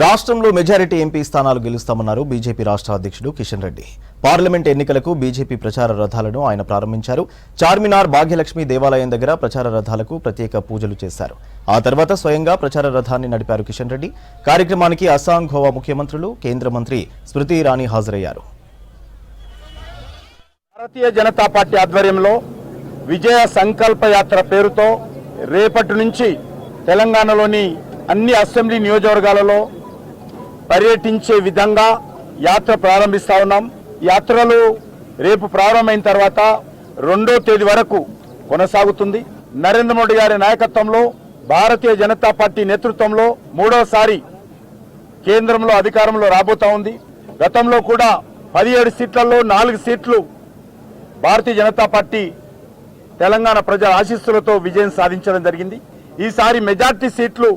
రాష్ట్రంలో majority MP స్థానాలు గెలుస్తామన్నారు BJP రాష్ట్ర అధ్యక్షుడు కిషన్ రెడ్డి. పార్లమెంట్ ఎన్నికలకు బీజేపీ ప్రచార రథాలను ఆయన ప్రారంభించారు. చార్మినార్ భాగ్యలక్ష్మి దేవాలయం దగ్గర ప్రచార రథాలకు ప్రత్యేక పూజలు చేశారు. ఆ తర్వాత స్వయంగా ప్రచార రథాన్ని నడిపారు కిషన్ రెడ్డి. కార్యక్రమానికి అస్సాం, గోవా ముఖ్యమంత్రులు, కేంద్ర మంత్రి స్మృతి ఇరానీ హాజరయ్యారు. భారతీయ జనతా పార్టీ ఆధ్వర్యంలో విజయ సంకల్ప యాత్ర పేరుతో రేపటి నుంచి తెలంగాణలోని అన్ని అసెంబ్లీ నియోజకవర్గాలలో పర్యటించే విధంగా యాత్ర ప్రారంభిస్తా ఉన్నాం. యాత్రలు రేపు ప్రారంభమైన తర్వాత 2వ తేదీ వరకు కొనసాగుతుంది. నరేంద్ర మోడీ గారి నాయకత్వంలో భారతీయ జనతా పార్టీ నేతృత్వంలో 3వసారి కేంద్రంలో అధికారంలో రాబోతా ఉంది. గతంలో కూడా 17 సీట్లలో 4 సీట్లు భారతీయ జనతా పార్టీ తెలంగాణ ప్రజల ఆశీస్సులతో విజయం సాధించడం జరిగింది. ఈసారి మెజార్టీ సీట్లు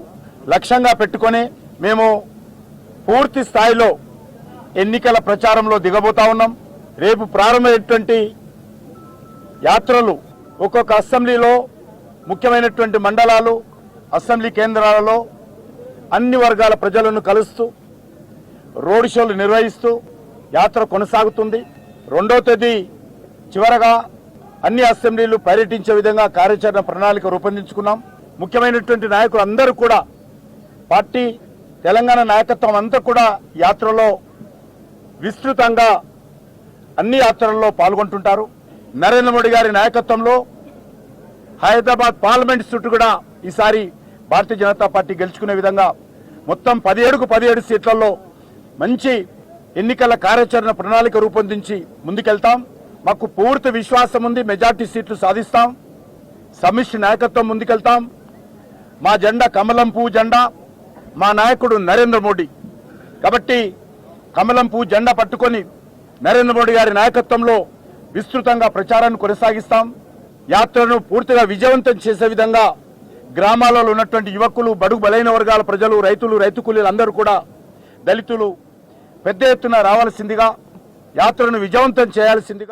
లక్ష్యంగా పెట్టుకొని మేము పూర్తి స్థాయిలో ఎన్నికల ప్రచారంలో దిగబోతా ఉన్నాం. రేపు ప్రారంభమైనటువంటి యాత్రలు ఒక్కొక్క అసెంబ్లీలో ముఖ్యమైనటువంటి మండలాలు, అసెంబ్లీ కేంద్రాలలో అన్ని వర్గాల ప్రజలను కలుస్తూ రోడ్ షోలు నిర్వహిస్తూ యాత్ర కొనసాగుతుంది. 2వ తేదీ చివరగా అన్ని అసెంబ్లీలు పర్యటించే విధంగా కార్యాచరణ ప్రణాళిక రూపొందించుకున్నాం. ముఖ్యమైనటువంటి నాయకులు అందరూ కూడా పార్టీ తెలంగాణ నాయకత్వం అంతా కూడా యాత్రలో విస్తృతంగా అన్ని యాత్రల్లో పాల్గొంటుంటారు. నరేంద్ర మోడీ గారి నాయకత్వంలో హైదరాబాద్ పార్లమెంట్ చుట్టూ కూడా ఈసారి భారతీయ జనతా పార్టీ గెలుచుకునే విధంగా మొత్తం 17కు 17 సీట్లలో మంచి ఎన్నికల కార్యాచరణ ప్రణాళిక రూపొందించి ముందుకెళ్తాం. మాకు పూర్తి విశ్వాసం ఉంది, మెజార్టీ సీట్లు సాధిస్తాం. సమిష్టి నాయకత్వం ముందుకెళ్తాం. మా జెండా కమలం పువ్వు జెండా, మా నాయకుడు నరేంద్ర మోడీ. కాబట్టి కమలం పువ్వు జెండా పట్టుకొని నరేంద్ర మోడీ గారి నాయకత్వంలో విస్తృతంగా ప్రచారాన్ని కొనసాగిస్తాం. యాత్రను పూర్తిగా విజయవంతం చేసే విధంగా గ్రామాలలో ఉన్నటువంటి యువకులు, బడుగు బలైన వర్గాల ప్రజలు, రైతులు, రైతు కూలీలు అందరూ కూడా, దళితులు పెద్ద ఎత్తున రావాల్సిందిగా, యాత్రను విజయవంతం చేయాల్సిందిగా